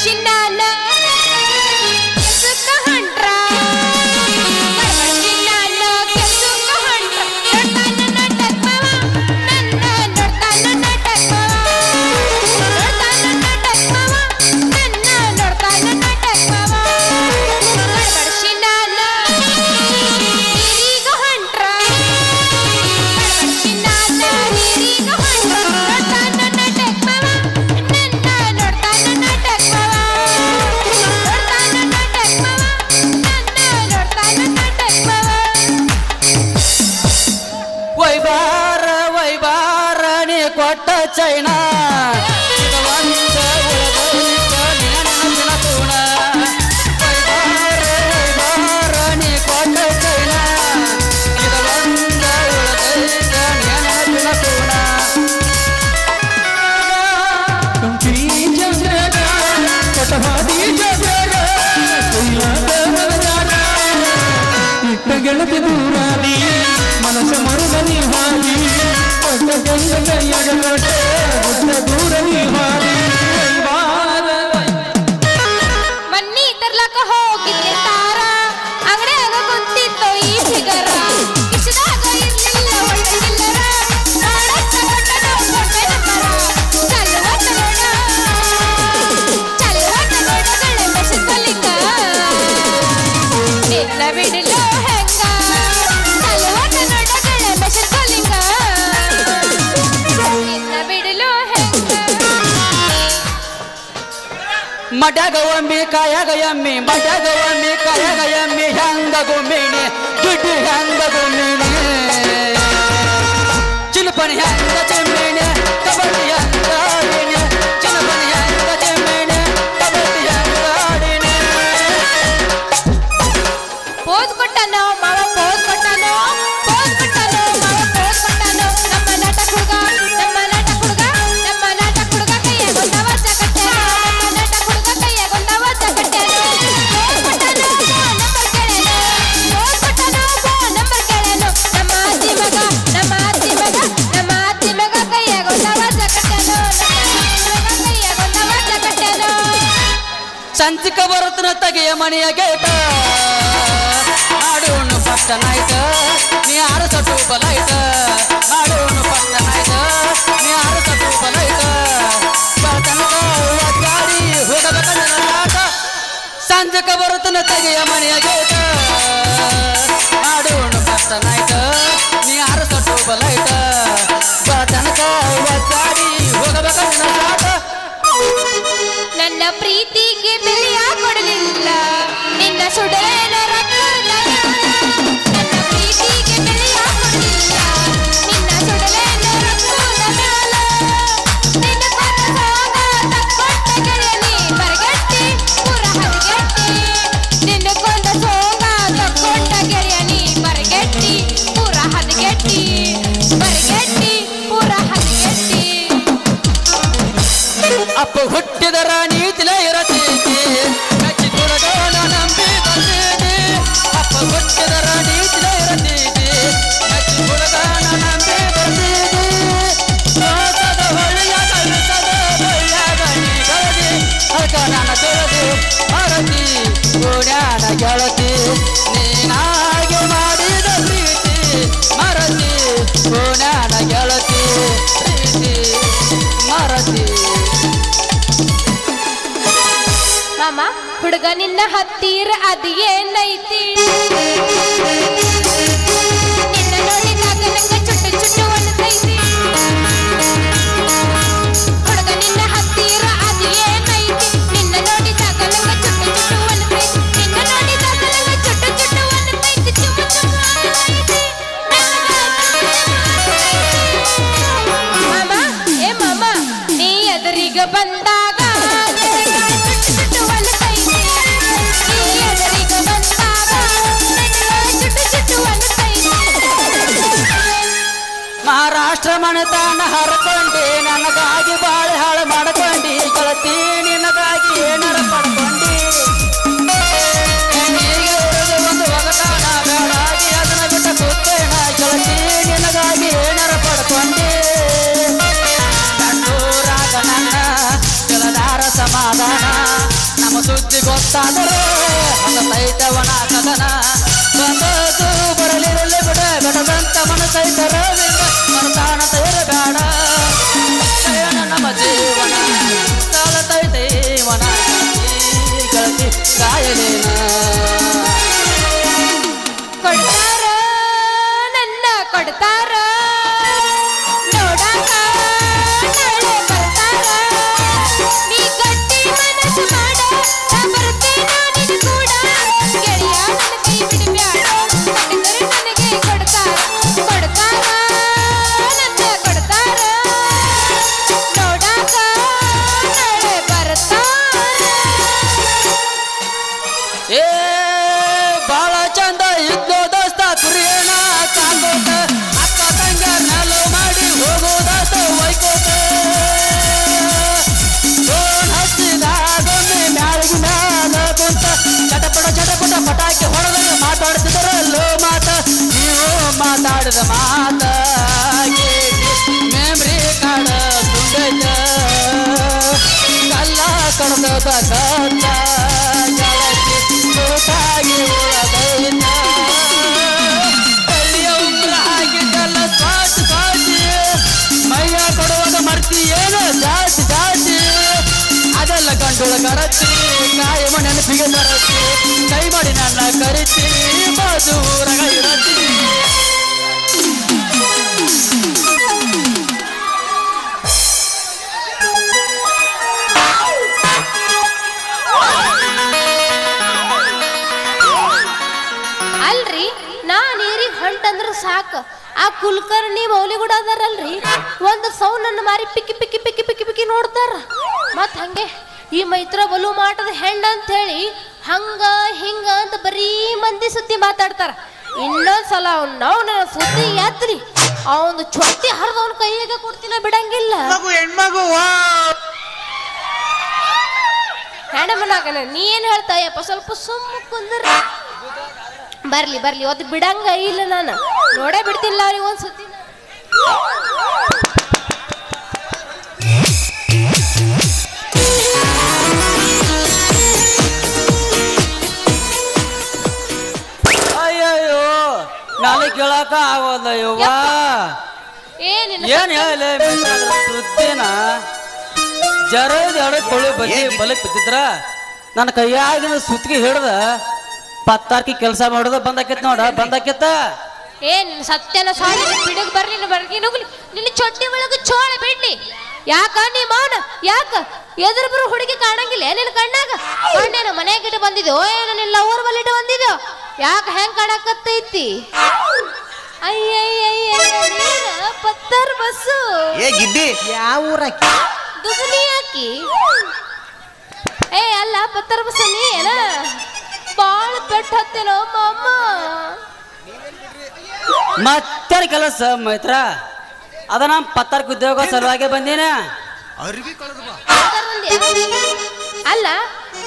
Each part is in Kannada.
ಚೈನಾ ಗೆಳತಿ ದೂರಾದಿ ಮನಸ ಮರುಗನಿ ಹಾದಿ ದೂರನಿ ಹಾದಿ ಮನ್ನಿ ತರ್ಲಕ ಹೋಗಿದ್ದೆ ತಾರ ಅಂಗಡಿಯಾಗ ಕುಂತಿತ್ತು ಈ ಫಿಗರ ಕಿಶದಾಗ ಇರ್ಲಿಲ್ಲ ಒಳ್ಳೆ ಚಿಲ್ಲರ ಮಾಡಕ್ಕ ಕೊಟ್ಟನು ಕೊಟ್ಟೆ ನಂಬರ ಚಲವಟ ನೋಡ ಗಳೆ ಮೆಸಲಿಕ ನಿನ್ನ ಬಿಡಲು ಹೆಂಗ ಚಲವಟ ನೋಡ ಗಳೆ ಮೆಸಲಿಕ ನಿನ್ನ ಬಿಡಲು ಹೆಂಗ ಮಡ್ಯಾಗ ಒಮ್ಮೆ ಕಾಯಾಗ ಎಮ್ಮಿ ಮಡ್ಯಾಗ ಒಮ್ಮೆ ಕಾಯಾಗ ಎಮ್ಮಿ ಹೆಂಗ ಗುಮ್ಮಿಣಿ ದುಡ್ಡು ಹೆಂಗ ಗುಮ್ಮಿಣಿ ಚಿಲಪನಿ ಹೆಂಗ ಚಿಮ್ಮಿಣಿ ಕಬಡ್ಡಿ ಹೆಂಗ ಆಡಿನಿ ಚಿಲಪನಿ ಹೆಂಗ ಚಿಮ್ಮಿಣಿ ಕಬಡ್ಡಿ ಹೆಂಗ ಆಡಿನಿ ಪೋಸ್ ಕೊಟ್ಟನೋ ಮಾವ ಪೋಸ್ ಕೊಟ್ಟನೋ ಪೋಸ್ ಕೊಟ್ಟನೋ ಮಾವ ಪೋಸ್ ಕೊಟ್ಟನೋ ನಮ್ಮ ನಾಟಕ ಹುಡುಗ ನಮ್ಮ ನಾಟಕ ಹುಡುಗ ನಮ್ಮ ನಾಟಕ ಹುಡುಗ ಕೈಯಾಗ ಒಂದು ವರ್ಷ ಕಟ್ಟೆನೋ ನಮ್ಮ ನಾಟಕ ಹುಡುಗ ಕೈಯಾಗ ಒಂದು ವರ್ಷ ಕಟ್ಟೆನೋ ಪೋಸ್ ಕೊಟ್ಟನೋ ನಂಬರ್ ಕೇಳೇನೋ ಪೋಸ್ ಕೊಟ್ಟನೋ ನಂಬರ್ ಕೇಳೇನೋ ನಮ್ಮ ಅತ್ತಿ ಮಗ ನಮ್ಮ ಅತ್ತಿ ಮಗ ನಮ್ಮ ಅತ್ತಿ ಮಗ ಕೈಯಾಗ ಒಂದು ವರ್ಷ ಕಟ್ಟೆನೋ ನಮ್ಮ ಕೈಯಾಗ ಒಂದು ವರ್ಷ ಕಟ್ಟೆನೋ ಸಂಚಿಕ ಬರುತ್ತನ ತೆಗೆಯ ಮನೆಯ ಗೇಟ ಆಡೋನು ಪಟ್ಟ ನಾಯ್ತ ನೀ ಆರಸ ಟೂಬಲೈತ ಆಡೋನು ಪಟ್ಟ ನಾಯ್ತ ನೀ ಆರಸ ಟೂಬಲೈತ ಬರ್ತನಕ ಗಾಡಿ ಹೋಗಬೇಕ ಸಂಜಕ ಬರುತ್ತನ ತೆಗೆಯ ಮನೆಯ ಗೇಟ ಆಡೋನು ಪಟ್ಟ ನಾಯ್ತ ನೀ ಆರಸ ಟೂಬಲೈತ ಬರ್ತನಕ ಗಾಡಿ ಹೋಗಬೇಕ ನನ್ನ ಪ್ರೀತಿಗೆ ಬೆಲೆಯ ಕೊಡಲಿಲ್ಲ ನಿನ್ನ ಸುಡೇನ ರಕ್ತದ ನನ್ನ ಪ್ರೀತಿಗೆ ಬೆಲೆಯ ಕೊಡಲಿಲ್ಲ ನಿನ್ನ ಸುಡಲೇನ ರಕ್ತದ ಮ್ಯಾಲ ನಿನ್ನ ಕನಸಾಗ ತಕ್ಕೊಟ್ಟ ಗೆಳೆಯನಿ ಬರಗಟ್ಟಿ ಪುರ ಹರಿಗೆಟ್ಟಿ ನಿನ್ನ ಕೊಂದ ಸೋಗ ತಕ್ಕೊಟ್ಟ ಗೆಳೆಯನಿ ಬರಗಟ್ಟಿ ಪುರ ಹರಿಗೆಟ್ಟಿ ಬರಗಟ್ಟಿ ಪುರ ಹರಿಗೆಟ್ಟಿ ಅಪ್ಪ ಹುಟ್ಟಿದರ ನೀತಿಲೇ ಇರತೈತಿ ಕಚ್ಚಿ ತುಳಗೋಣ ನಂಬಿ ಬಂದೀನಿ ಅಪ್ಪ ಹುಟ್ಟಿದರ ನೀತಿಲೇ ಇರತೈತಿ ಕಚ್ಚಿ ತುಳಗೋಣ ನಂಬಿ ಬಂದೀನಿ ಮೋಸದ ಹೊಳೆಯ ಕಲಿಸದ ಹೊಳೆಯಾಗ ನೀ ಗಳದಿ ಅರ್ಕ ನನ್ನ ತೊಳೆದು ಮರತಿ ಓಡ್ಯಾನ ಗೆಳತಿ ನೀನಾಗೆ ಮಾಡಿದ ಪ್ರೀತಿ ಮರತಿ ಓಡ್ಯಾನ ಗೆಳತಿ ಪ್ರೀತಿ ಮರತಿ ಮಾಮ ಹುಡುಗ ನಿನ್ನ ಹತ್ತಿರ ಅದು ಏನೈತಿ ನಿನ್ನ ನೋಡಿದಾಗ ನಂಗೆ ಚುಟ್ಟು ಚುಟ್ಟು ಅನ್ಸೈತಿ ಹುಡುಗ ನಿನ್ನ ಹತ್ತಿರ ಅದು ಏನೈತಿ ನಿನ್ನ ನೋಡಿದಾಗ ನಂಗೆ ಚುಟ್ಟು ಚುಟ್ಟು ಅನ್ಸೈತಿ ನಿನ್ನ ನೋಡಿದಾಗ ನಂಗೆ ಚುಟ್ಟು ಚುಟ್ಟು ಅನ್ಸೈತಿ ಚುಮ್ಮ ಚುಮ್ಮ ಅನ್ಸೈತಿ ಮಾಮ ಏ ಮಾಮ ನೀ ಎದುರಿಗೆ ಬಂದಾಗ ಮಹಾರಾಷ್ಟ್ರ ಮನೆತಾನ ಹರಕೊಂಡಿ ನನಗಾಗಿ ಬಾಳೆ ಹಾಳು ಮಾಡ್ಕೊಂಡಿ ಗೆಳತಿ ನಿನಗಾಗಿ ಏನಾರ ಪಡ್ಕೊಂಡಿ ಹೆಣ್ಣಿಗೆ ಉಳಿದು ಒಂದು ಒಗಟಾನ ಬೇಡಾಗಿ ಅದನ್ನ ಬಿಟ್ಟ ಕೂತೇನ ಗೆಳತಿ ನಿನಗಾಗಿ ಏನಾರ ಪಡ್ಕೊಂಡಿ ಕಣ್ಣೂರಾಗ ನನ್ನ ಗೆಳದಾರ ಸಮಾಧಾನ ಸುದ್ದಿ ಗೊತ್ತಾದರೆ ಹಸತೈತವನ ಕದನ ಬಂದದ್ದು ಬರಲಿರಲಿ ಬಿಡ ಬೆಡದಂತ ಮನಸೈತರ ಮರತಾನತ ಇರಬೇಡ ಶಯನ ನಮ್ಮ ಜೀವನ ಸಾಲತೈತೆ ವನ ಗಳತಿ ಕಾಯಲೇನ ಕೊಡ್ತಾರ ನನ್ನ ಕೊಡ್ತಾರ ನೋಡಾಕ ನಾಳೆ ಬರ್ತಾರ ನೀ ಗಟ್ಟಿ ಮನಸ್ಸು ಮಾಡ ನಾ ಬರ್ತೇನ ನಿನ್ ಕೂಡ ಗೆಳೆಯ ನನ್ನ ಕೈ ಬಿಡಬ್ಯಾಡ ಕಟ್ಟಿದರೆ ನನಗೆ ಕೊಡ್ತಾರ ಕೊಡ್ತಾರ ನನ್ನ ಕೊಡ್ತಾರ ನೋಡಾಕ ನಾಳೆ ಬರ್ತಾರ ಏ ಬಾಳ ಚಂದ ಇದ್ದು ದೋಸ್ತ ಕುರಿಯಣ ಕಾಕೋತ ಅಕ್ಕ ತಂಗ ನಾಲು ಮಾಡಿ ಹೋಗೋ ದೋಸ್ತ ವೈಕೋತ ಫೋನ್ ಹಚ್ಚಿದಾಗೊಮ್ಮೆ ಮ್ಯಾಳಿಗೆ ಮ್ಯಾಲ ಕುಂತ ಚಟಪಟ ಪಟಾಕಿ ಹೊಡೆದ ಮಾತಾಡ್ತಿದ್ರಲ್ಲೋ ಮಾತ ನೀವು ಮಾತಾಡಿದ ಮಾತ ಮೆಮ್ರಿ ಕಾಡ ತುಂಗೈತ ಕಲ್ಲ ಕಡ್ದ ಕತ್ತ ಗೆಳತಿ ಸೂಟಾಗಿ ಉಳದೈತ ಕಳ್ಳಿಯ ಉಂಗ್ರ ಹಾಕಿದ್ದಲ್ಲ ಸಾಟಿ ಸಾಟಿ ಮೈಯ ಕೊಡುವಾಗ ಮರ್ತಿ ಏನು ಜಾತಿ ಜಾತಿ ಅದೆಲ್ಲ ಕಂಡುಳ ಕರತಿ ಕಾಯಮ ನೆನಪಿಗೆ ಬರತಿ ಕೈ ಮಾಡಿ ನನ್ನ ಕರಿತಿ ಮಧುರಗ ಇರತಿ ಅಲ್ರಿ ನಾ ನೀರಿಗೆ ಹೊಂಟಂದ್ರ ಸಾಕು ಆ ಕುಲಕರ್ಣಿ ಮೌಲಿಗುಡ ಅದಾರಲ್ರಿ ಒಂದು ಸೌನನ್ನ ಮಾರಿ picky picky picky picky picky ನೋಡ್ತಾರ ಮತ್ ಹಂಗೆ ಈ ಮೈತ್ರ ಬಲು ಮಾಟದ ಹೆಣ್ಣ ಅಂತ ಹೇಳಿ ಹಂಗ ಹಿಂಗ ಅಂತ ಬರೀ ಮಂದಿ ಸುದ್ದಿ ಮಾತಾಡ್ತಾರ ಇನ್ನೊಂದ್ಸಲ ನಾವು ನನ್ನ ಸುದ್ದಿ ಎತ್ರಿ ಅವನು ಚೊಟ್ಟಿ ಹರಿದವನ ಕೈಯಾಗ ಕೊಡ್ತಿನ ಬಿಡಂಗಿಲ್ಲ ಹೆಣ್ಮಗು ಹೆಣ್ಣಮನಾಗನ ನೀ ಏನ್ ಹೇಳ್ತಾಯಪ್ಪ ಸ್ವಲ್ಪ ಸುಮ್ಮ ಕುಂದ್ರ ಬರ್ಲಿ ಬರ್ಲಿ ಅದು ಬಿಡಂಗ ಇಲ್ಲ ನಾನು ನೋಡೇ ಬಿಡ್ತಿಲ್ಲ ಅವ್ರಿಗೆ ಒಂದ್ ಸುದ್ದಿ ಅಯ್ಯಯ್ಯೋ ನಾಳೆ ಕೇಳಕ ಆಗೋಲ್ಲ ಯವ್ವ ಏನಿಲ್ಲ ಏನ್ ಹೇಳ ಸುದ್ದಿನ ಜರದ ಎಡ ಕೊಳ್ಳಿ ಬಲ್ಲಿ ಬಲಕ್ ಬಿದ್ದಿದ್ರ ನನ್ನ ಕೈಯಾಗಿನ ಸುತ್ತಿಗೆ ಹಿಡ್ದ ಪತ್ತಾರ್ಕಿ ಕೆಲಸ ಮಾಡೋದ ಬಂದಾಕಿತ್ ನೋಡ ಬಂದಾಕಿತ್ತ ಏನ್ ಸತ್ಯನ ಸಾಲಿ ಬಿಡಗ್ ಬರ್ಲಿ ಬರ್ಗಿ ನುಗ್ಲಿ ನಿನ್ನ ಚೊಟ್ಟಿ ಒಳಗ ಚೋಳ ಬಿಡ್ಲಿ ಯಾಕ ನೀ ಮೌನ ಯಾಕ ಎದುರು ಬರು ಹುಡುಗಿ ಕಾಣಂಗಿಲ್ಲ ನಿನ್ನ ಕಣ್ಣಾಗ ಕಣ್ಣೇನ ಮನೆಗಿಟ್ಟು ಬಂದಿದ್ಯೋ ಏನೋ ನಿನ್ನ ಊರ್ ಬಲ್ಲಿಟ್ಟು ಬಂದಿದ್ಯೋ ಯಾಕ ಹೆಂಗ್ ಕಾಣಕತ್ತೈತಿ ಅಯ್ಯಯ್ಯ ಪತ್ತರ್ ಬಸ್ಸು ಏ ಗಿಡ್ಡಿ ಯಾವ ಊರಾಕಿ ದುಗ್ನಿ ಹಾಕಿ ಏ ಅಲ್ಲ ಪತ್ತರ್ ಬಸ್ಸು ನೀ ಏನ ಬಾಳ ಪೆಟ್ಟು ಹತ್ತೇನೋ ಮಾಮ ಮತ್ತೆ ಕೆಲಸ ಮೈತ್ರ ಅದ ನಮ್ ಪತ್ತಾರ್ಕ ಉದ್ಯೋಗ ಸಲುವಾಗಿ ಬಂದೇನ ಅಲ್ಲ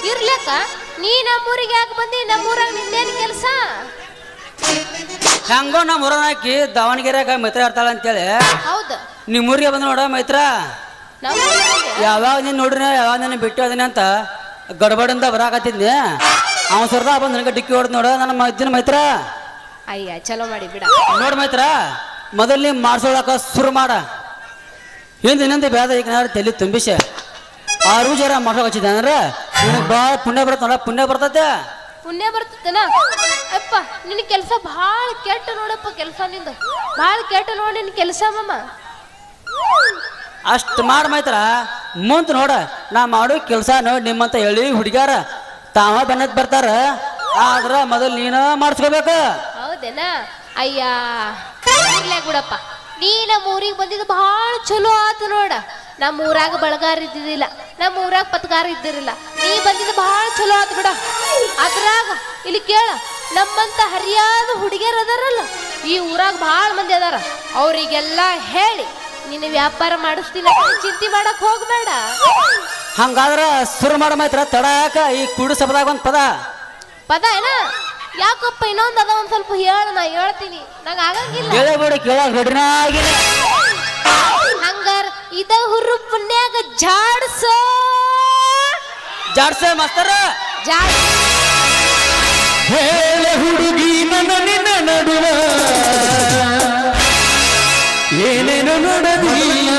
ಇರ್ಲಕ್ಕ ನೀ ನಮ್ಮೂರಿಗೆ ಯಾಕೆ ಬಂದಿ ನಮ್ಮೂರಾಗ ನಿಂದೇನ್ ಕೆಲಸ ಹೆಂಗೋ ನಮ್ಮ ಊರನ್ನ ಹಾಕಿ ದಾವಣಗೆರೆಯಾಗ ಮೈತ್ರ ಇರ್ತಾಳ ಅಂತೇಳಿ ಹೌದು ನಿಮ್ಮೂರಿಗೆ ಬಂದ ನೋಡ ಮೈತ್ರ ಯಾವಾಗ ನೀನ್ ನೋಡ್ರಿ ಯಾವಾಗ ನೀನು ಬಿಟ್ಟು ಅದನ್ನ ಅಂತ ಗಡ್ಬಡಿಂದ ಬರಾಕತ್ತಿದ್ನಿ ಅವನ್ ಸರ್ದ ಬಂದು ನನಗೆ ಡಿಕ್ಕಿ ಹೊಡೆದ್ ನೋಡ ನನ್ನ ಮಜ್ಜಿನ ಮೈತ್ರ ಅಯ್ಯ ಚಲೋ ಮಾಡಿ ಬಿಡ ನೋಡ್ ಮೈತ್ರ ಮೊದಲ್ ನೀ ಮಾಡ್ಸೋಳಕ ಶುರು ಮಾಡ ಹಿಂದಿನಿಂದ ಬೇದ ಈಗ ನಾನು ತಲೆ ತುಂಬಿಸ 6 ಜರ ಮಾಡ್ಸೋಕೆ ಹಚ್ಚಿದ್ದೆ ಅಂದ್ರೆ ನಿನಗೆ ಭಾಳ ಪುಣ್ಯ ಬರುತ್ತೆ ನೋಡ ಪುಣ್ಯ ಬರ್ತೈತೆ ಪುಣ್ಯ ಬರ್ತತನ ಅಪ್ಪ ನಿನ್ನ ಕೆಲಸ ಭಾಳ ಕೆಟ್ಟ ನೋಡಪ್ಪ ಕೆಲಸ ನಿಂದು ಭಾಳ ಕೆಟ್ಟ ನೋಡಿ ನಿನ್ನ ಕೆಲಸ ಮಮ್ಮ ಅಷ್ಟು ಮಾಡಿ ಮೈತ್ರ ಮುಂತ್ ನೋಡ ನಾ ಮಾಡೋ ಕೆಲಸ ನೋಡಿ ನಿಮ್ಮಂತ ಹೇಳಿ ಹುಡುಗ್ಯಾರ ತಾವ ಬೆನ್ನತ್ ಬರ್ತಾರ ಆದ್ರ ಮೊದಲು ನೀನ ಮಾಡಿಸ್ಕೋಬೇಕು ಹೌದೇನಾ ಅಯ್ಯ ಇರ್ಲೇ ಬಿಡಪ್ಪ ನೀ ನಮ್ಮ ಊರಿಗೆ ಬಂದಿದ್ದು ಭಾಳ ಚಲೋ ಆತು ನೋಡ ನಮ್ಮ ಊರಾಗ ಬಳಗಾರ ಇದ್ದಿದ್ದಿಲ್ಲ ನಮ್ಮ ಊರಾಗ ಪತ್ಗಾರ ಇದ್ದಿರಲಿಲ್ಲ ನೀ ಬಂದಿದ್ದು ಭಾಳ ಚಲೋ ಆತು ಬಿಡ ಅದ್ರಾಗ ಇಲ್ಲಿ ಕೇಳ ನಮ್ಮಂತ ಹರಿಯಾದ ಹುಡುಗಿಯರ್ ಅದಾರಲ್ಲ ಈ ಊರಾಗ ಭಾಳ ಮಂದಿ ಅದಾರ ಅವರಿಗೆಲ್ಲ ಹೇಳಿ ನಿನ್ನ ವ್ಯಾಪಾರ ಮಾಡಿಸ್ತೀನಿ ಚಿಂತೆ ಮಾಡಕ್ ಹೋಗ್ಬೇಡ ಹಂಗಾದ್ರ ಶುರು ಮಾಡ ಮೈತ್ರ ತಡಾಕ ಈ ಕುಡು ಸಭದಾಗ ಒಂದ್ ಪದ ಏನ ಯಾಕಪ್ಪ ಇನ್ನೊಂದ್ ಅದ ಒಂದ್ ಸ್ವಲ್ಪ ಹೇಳ ನಾ ಹೇಳ್ತೀನಿ ನಂಗ ಆಗಂಗಿಲ್ಲ ಕೇಳಬೇಡಿ ಕೇಳಕ್ ಹೊಡ್ರಿನ ಆಗಿಲ್ಲ ಹಂಗಾರ ಇದ ಹುರು ಪುಣ್ಯಾಗ ಜಾಡ್ಸ ಜಾಡ್ಸೆ ಮಾಸ್ತರ ಜಾಡ್ ಹೇಳ ಹುಡುಗಿ ನನ್ನ ನಿನ್ನ ನಡುವ ಏನೇನು ನೋಡದಿಲ್ಲ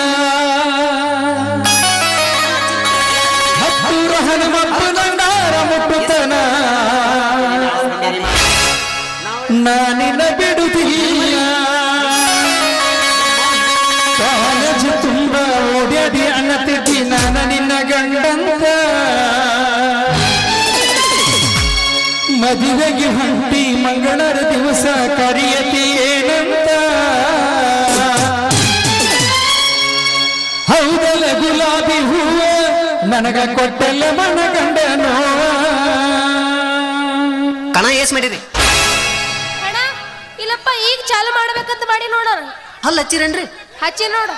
ಹತ್ತೂರ ಹನುಮಪ್ಪ ದಂಡಾರ ಮುಟ್ಟುತ್ತನ ನಾನಿನ ಬಿಡುತ್ತಿಲ್ಲ ಕಾಲೇಜು ತುಂಬ ಓಡ್ಯಾಡಿ ಅನ್ನತಿದ್ದಿ ನಾನು ನಿನ್ನ ಗಂಡಂತ ಮದುವೆಗೆ ಹೊಂಟಿ ಮಂಗಳರ ದಿವಸ ಕರಿಯತಿ ಏನಂತ ಹೌದಲ್ಲ ಗುಲಾಬಿ ಹೂವ ನನಗ ಕೊಟ್ಟಲ್ಲ ಮನಗಂಡನೋ ಕಣ ಏಸ್ ಮಾಡಿರಿ ಅಣ್ಣ ಇಲ್ಲಪ್ಪ ಈಗ ಚಾಲು ಮಾಡ್ಬೇಕಂತ ಮಾಡಿ ನೋಡೋಣ ಹಲ್ಲ ಹಚ್ಚಿರೇನ್ರಿ ಹಚ್ಚಿ ನೋಡು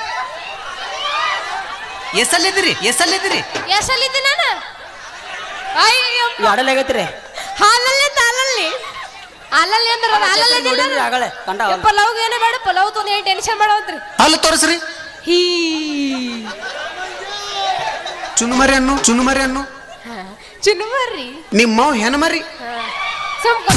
ಎಸಲ್ಲಿದ್ದೀರಿ ಎಷ್ಟಲ್ಲಿದ್ದಿ ನಾನು ಅಯ್ಯಪ್ಪ ಆಡಲಾಗತ್ರಿ ಹಾಲಲ್ಲಿ ತಾಲಲ್ಲಿ ಅಲ್ಲಲ್ಲಿ ಅಂದ್ರೆ ಹಾಲಲ್ಲಿ ಆಗಲೇ ಕಂಡ ಪಲಾವ್ ಏನೇ ಬೇಡ ಪಲಾವ್ ತೊಂದು ಏನು ಟೆನ್ಷನ್ ಮಾಡೋದ್ರಿ ಹಲ್ಲ ತೋರಿಸ್ರಿ ಹೀ ಚುನುಮರಿ ಅನ್ನು ಚಿನ್ನು ಬರ್ರಿ ನಿಮ್ಮ ಹೆಣ್ಣು ಮರಿ ಸುಮ್ಕ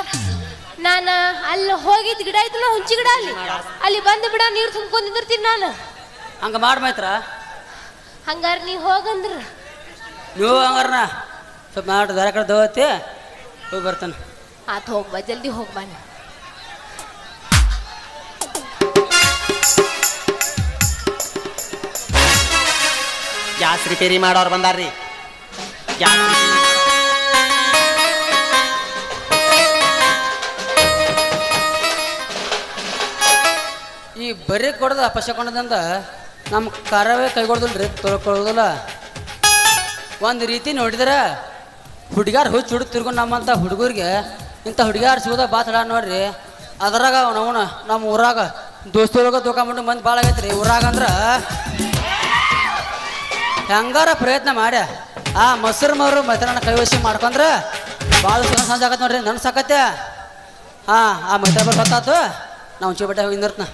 ಸಾವುಕಾರ ನಾನು ಅಲ್ಲಿ ಹೋಗಿದ್ ಗಿಡ ಐತಲ್ಲ ಹುಂಚಿ ಗಿಡ ಅಲ್ಲಿ ಬಂದು ಬಿಡ ನೀರು ತುಂಬ್ಕೊಂಡು ನಿಂದಿರ್ತೀನಿ ನಾನು. ಹಂಗ ಮಾಡಿ ಮೈತ್ರ ಹಂಗಾರ ನೀ ಹೋಗಂದ್ರ ನೀವು ಹಂಗಾರ ಸ್ವಲ್ಪ ಮಾಡಿ ದಾರ ಕಡೆ ದೋತಿ ಹೋಗಿ ಬರ್ತಾನೆ. ಆತ ಹೋಗ್ಬಾ ಜಲ್ದಿ ಹೋಗ್ಬಾ ನೀ. ಗ್ಯಾಸ್ ರಿಪೇರಿ ಮಾಡೋರು ಬಂದಾರ್ರಿ. ಗ್ಯಾಸ್ ಈ ಬರೀ ಕೊಡದ ಪಶಕೊಂಡದಂದ ನಮ್ಮ ಕರವೇ ಕೈಗೊಳ್ದಿಲ್ರಿ ತೊಳ್ಕೊಳ್ಳೋದಿಲ್ಲ. ಒಂದು ರೀತಿ ನೋಡಿದ್ರೆ ಹುಡುಗ್ಯಾರ ಹುಚ್ಚು ಹುಡುಗ ತಿರ್ಕೊಂಡು ನಮ್ಮಂಥ ಹುಡುಗರಿಗೆ ಇಂಥ ಹುಡುಗ್ಯಾರು ಸಿಗೋದ ಬಾತಡ ನೋಡ್ರಿ. ಅದ್ರಾಗ ಅವನ ನಮ್ಮ ಊರಾಗ ದೋಸ್ತೊಳಗ ತಗೊಂಬಿಟ್ಟು ಮಂದಿ ಭಾಳ ಆಗೈತೆ ರೀ ಊರಾಗ. ಅಂದ್ರೆ ಹೆಂಗಾರ ಪ್ರಯತ್ನ ಮಾಡ್ಯ ಆ ಮೊಸರು ಮೈತ್ರನ ಕೈವಶಿ ಮಾಡ್ಕೊಂಡ್ರೆ ಭಾಳ ಸಂಜೆ ಆಗತ್ತೆ ನೋಡ್ರಿ. ನನ್ನ ಸಾಕತ್ತೆ. ಹಾಂ ಆ ಮೈತ್ರ ಬರ್ತಾತು ನಾವು ಚೂ ಬಟ್ಟೆ ಹೋಗಿ ನಿಂದಿರ್ತನ.